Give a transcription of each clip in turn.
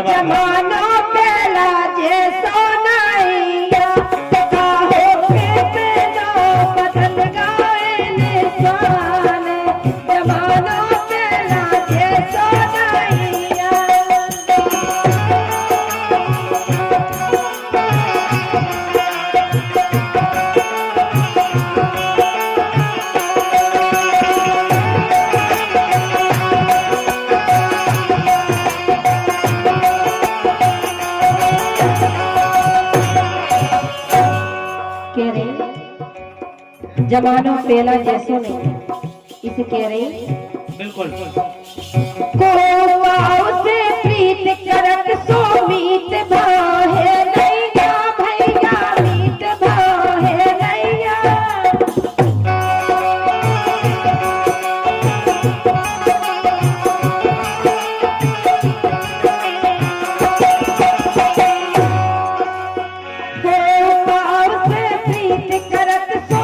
जमानो पहला जैसो नैया काहो के नो बदल गए निशान जमानो पहला जैसो नैया जमानो पहला जैसो नहीं इसे कह रही बिल्कुल को से प्रीत करत सो मीत भाहे नैया भैया मीत भाहे नैया को से प्रीत करत सो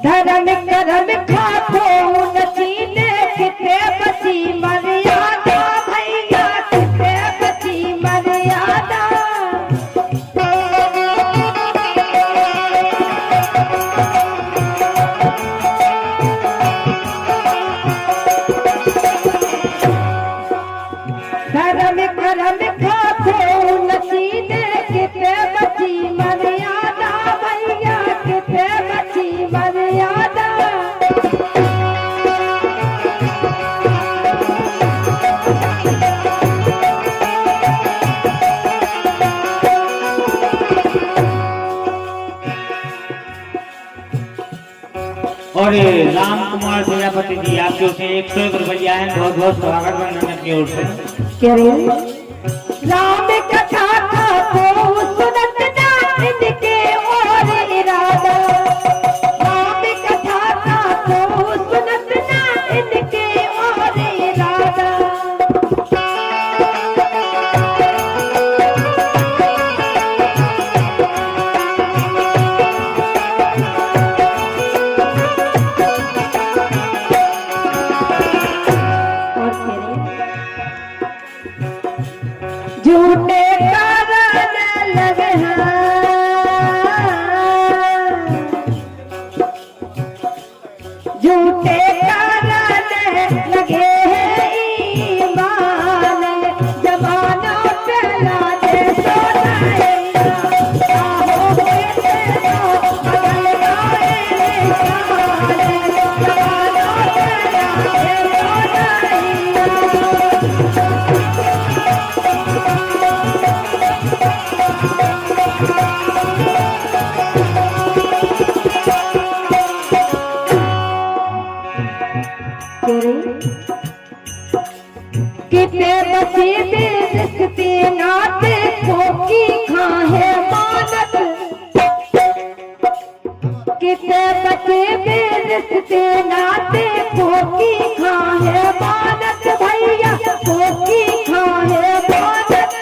धर्म करम खातो नची देखते बची मर्यादा भैया किते बची मर्यादा धर्म करम खातो नची देखते बची मर्यादा भैया किते बची मर्यादा और राम कुमार प्रजापति जी आपकी ओर से 101 रुपया है। बहुत बहुत स्वागत वंदन की ओर से। क्या राम कथा को सुनत ना इनके और इरादा राम कथा को सुनत ना इनके और इरादा झूठे कारण लगे झूठे कारण लगे ईमान जमाना पहला जैसो नैया काहो के नो बदल गए निशान जमाना पहला जैसो नैया कितने बचे रिश्ते नाते कोकी खाए मानत कितने बचे रिश्ते नाते कोकी खाए मानत भैया कोकी खाए मानत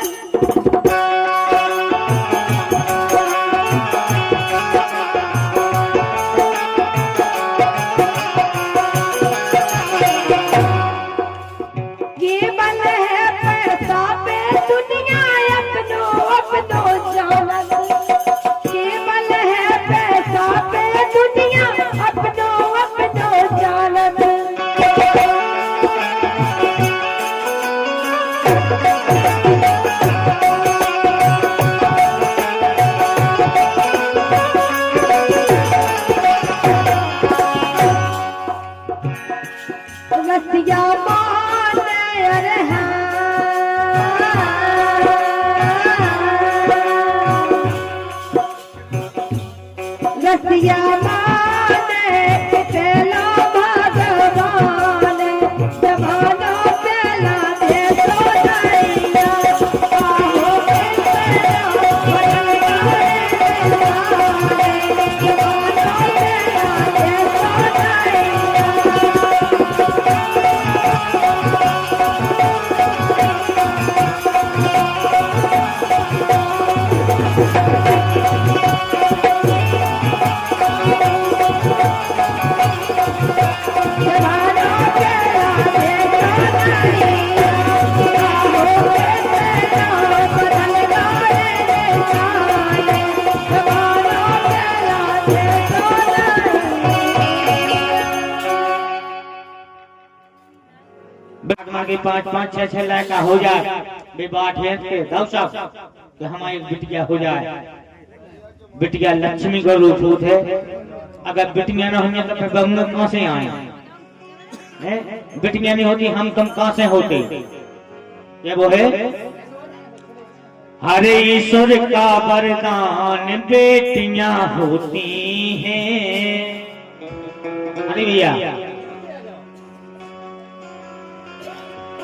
ये रसिया माने अरे रसिया माने तेला भगवान जमाना तेला दे तो नैया आहो के 5-5 6-6 लाख का हो जाए विवाह के दव सब कि हमारी बिटिया हो जाए। बिटिया लक्ष्मी का रूप है, अगर बिटिया ना होंगे तो फिर बहू कहां से आए? बिटिया नहीं होती हम कम कहां से होते? ये वो है हरे ईश्वर का वरदान बेटियां होती हैं। अरे भैया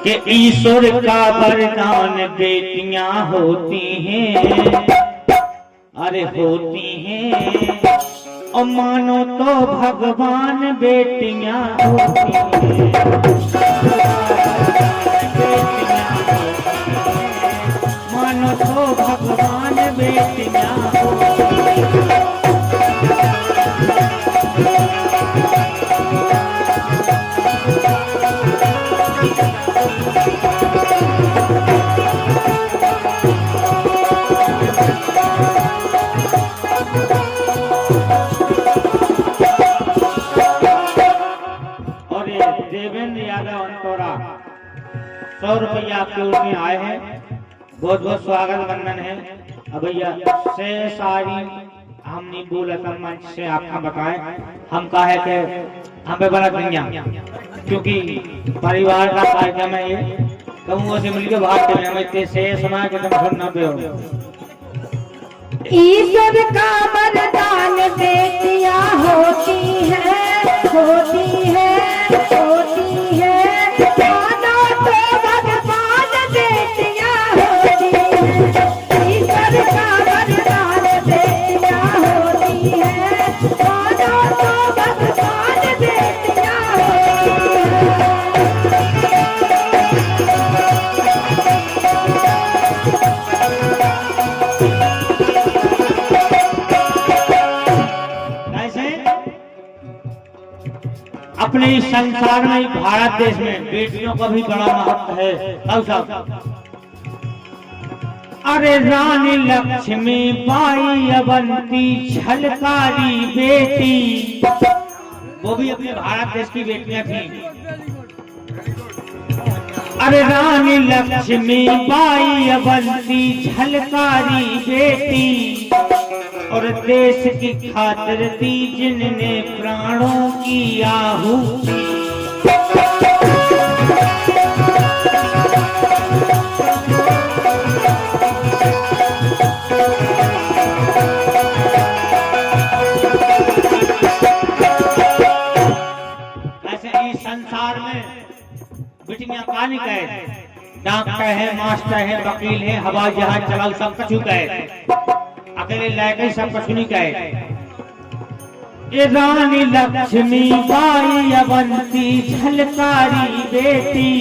कि ईश्वर का वरदान बेटियां होती हैं, अरे होती हैं और मानो तो भगवान बेटियां होती हैं। मानो तो भगवान बेटियां होती हैं। देवेंद्र यादव अंतोरा 100 रुपया आपके ओर में आए हैं, बहुत बहुत स्वागत वंदन है। अब भैया से सारी हम नहीं बोला था मंच से आपका बताएं, हम कहा है कि हम पे बड़ा दुनिया क्योंकि परिवार का कार्यक्रम है ये, कहूँ से मिलकर भाग के हमें से समय के तुम सुनना पे हो। ईश्वर का वरदान बेटियां होती है, होती है, होती है। मानो तो भगवान बेटियां होती है। ईश्वर का वरदान बेटियां होती है। मानो तो भगवान बेटियां होती है। अपने इस संसार में भारत देश में बेटियों का भी बड़ा महत्व है। अरे रानी लक्ष्मी बाई अवंती झलकारी बेटी, वो भी अपने भारत देश की बेटियां थी। अरे रानी लक्ष्मी बाई अवंती झलकारी बेटी और देश की खातिर दी जिनने प्राणों की आहुति। ऐसे इस संसार में बिटियां कानी कहे, डॉक्टर है, मास्टर है, वकील है, हवाई जहाज चलाओ, सब कछु कहे, अकेले लायक सब कुछ नहीं कहे। ये रानी लक्ष्मी बाई अवंती झलकारी बेटी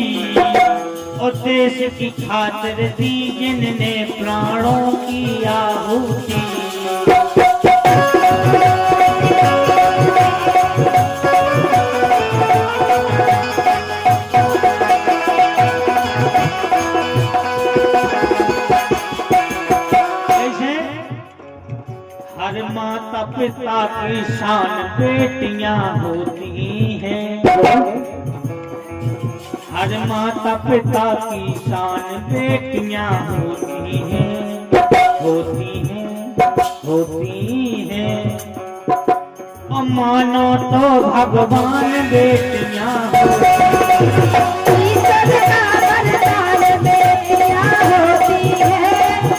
और देश की खातिर दी जिनने प्राणों की आहुति। हर माता पिता की शान बेटियां होती हैं। हर माता पिता की शान बेटियां होती हैं, होती हैं, होती हैं। और मानो तो भगवान बेटियां होती। ईश्वर का वरदान बेटियां होती है,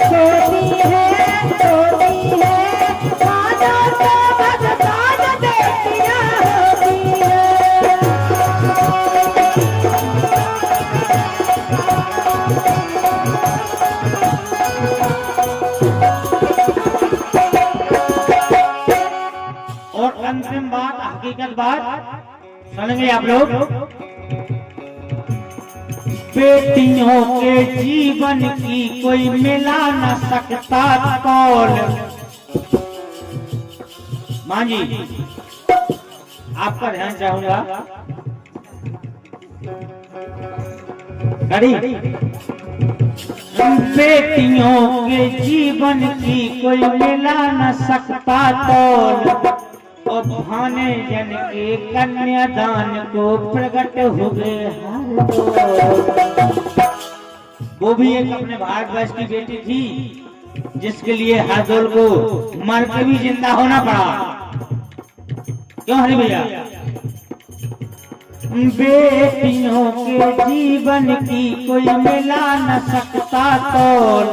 होती है, होती है। मानो तो भगवान बेटियां होती है। और अंतिम बात, हकीकत बात सुनेंगे आप लोग। बेटियों के जीवन की कोई मिला न सकता तौल। मां जी, आपका ध्यान चाहूंगा। खड़ी। बेटियों के जीवन की कोई मिला न सकता तौल। और भाने जन के कन्यादान को प्रकट हुए हर दौर। वो भी एक अपने भारतवर्ष की बेटी थी, जिसके लिए हरदौल को मर के भी जिंदा होना पड़ा। क्यों हरी भैया? बेटियों के जीवन की कोई मिला न सकता तौल।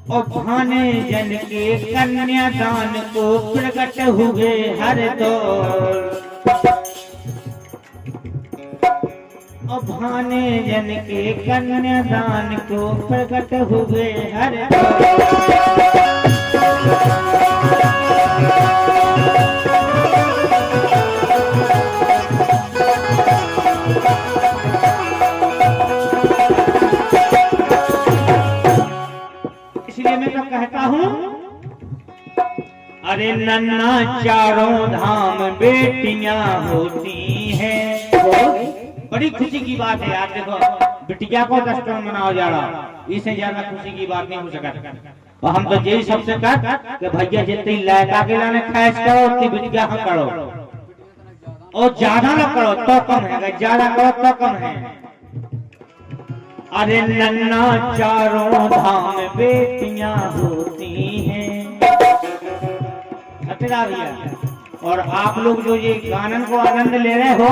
और भाने जन के कन्यादान को प्रकट हुए हर दौर। और भाने जन के कन्यादान को प्रकट हुए हर दौर। इसलिए मैं तो कहता हूँ, अरे नन्ना चारों धाम बेटियां होती हैं। बड़ी खुशी की बात है यार। देखो, बिटिया को 10 करोड़ मनाओ जा रहा, इससे ज्यादा खुशी की बात नहीं हो सकती। और हम तो यही सबसे कहते कि भैया जितनी लायका के लाने खैस करो, उतनी बिटिया हम करो। और ज्यादा न करो तो कम है, ज्यादा करो तो कम है। अरे नन्ना चारों धाम बेटियां होती हैं। सत्यदा भैया, और आप लोग जो ये गानन को आनंद ले रहे हो,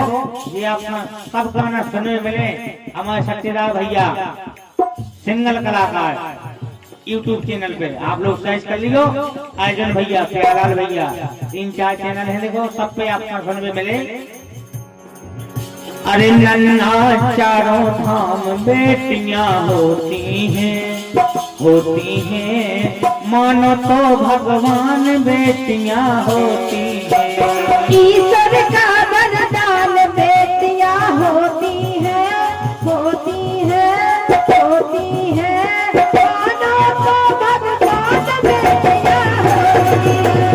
ये अपना सब गाना सुनने मिले हमारे सत्यदा भैया सिंगल कलाकार YouTube चैनल पे आप लोग सर्च कर लियो। अर्जुन भैया, प्यालाल भैया, 3-4 चैनल है, देखो सब पे आपका सुनने मिले। अरे नन्ना चारों धाम बेटियां होती हैं, होती हैं। मानो तो भगवान बेटियां होती हैं। ईश्वर का वरदान बेटियां होती है, होती है, होती है। मानो तो भगवान बेटियां होती है।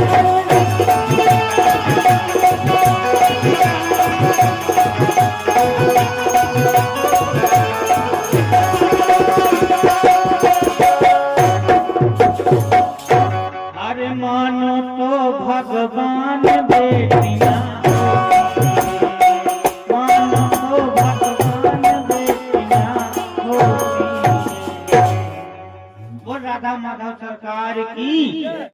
अरे मानो तो भगवान बेटियां, मानो तो भगवान बेटियां होती हैं। वो राधा माधव सरकार की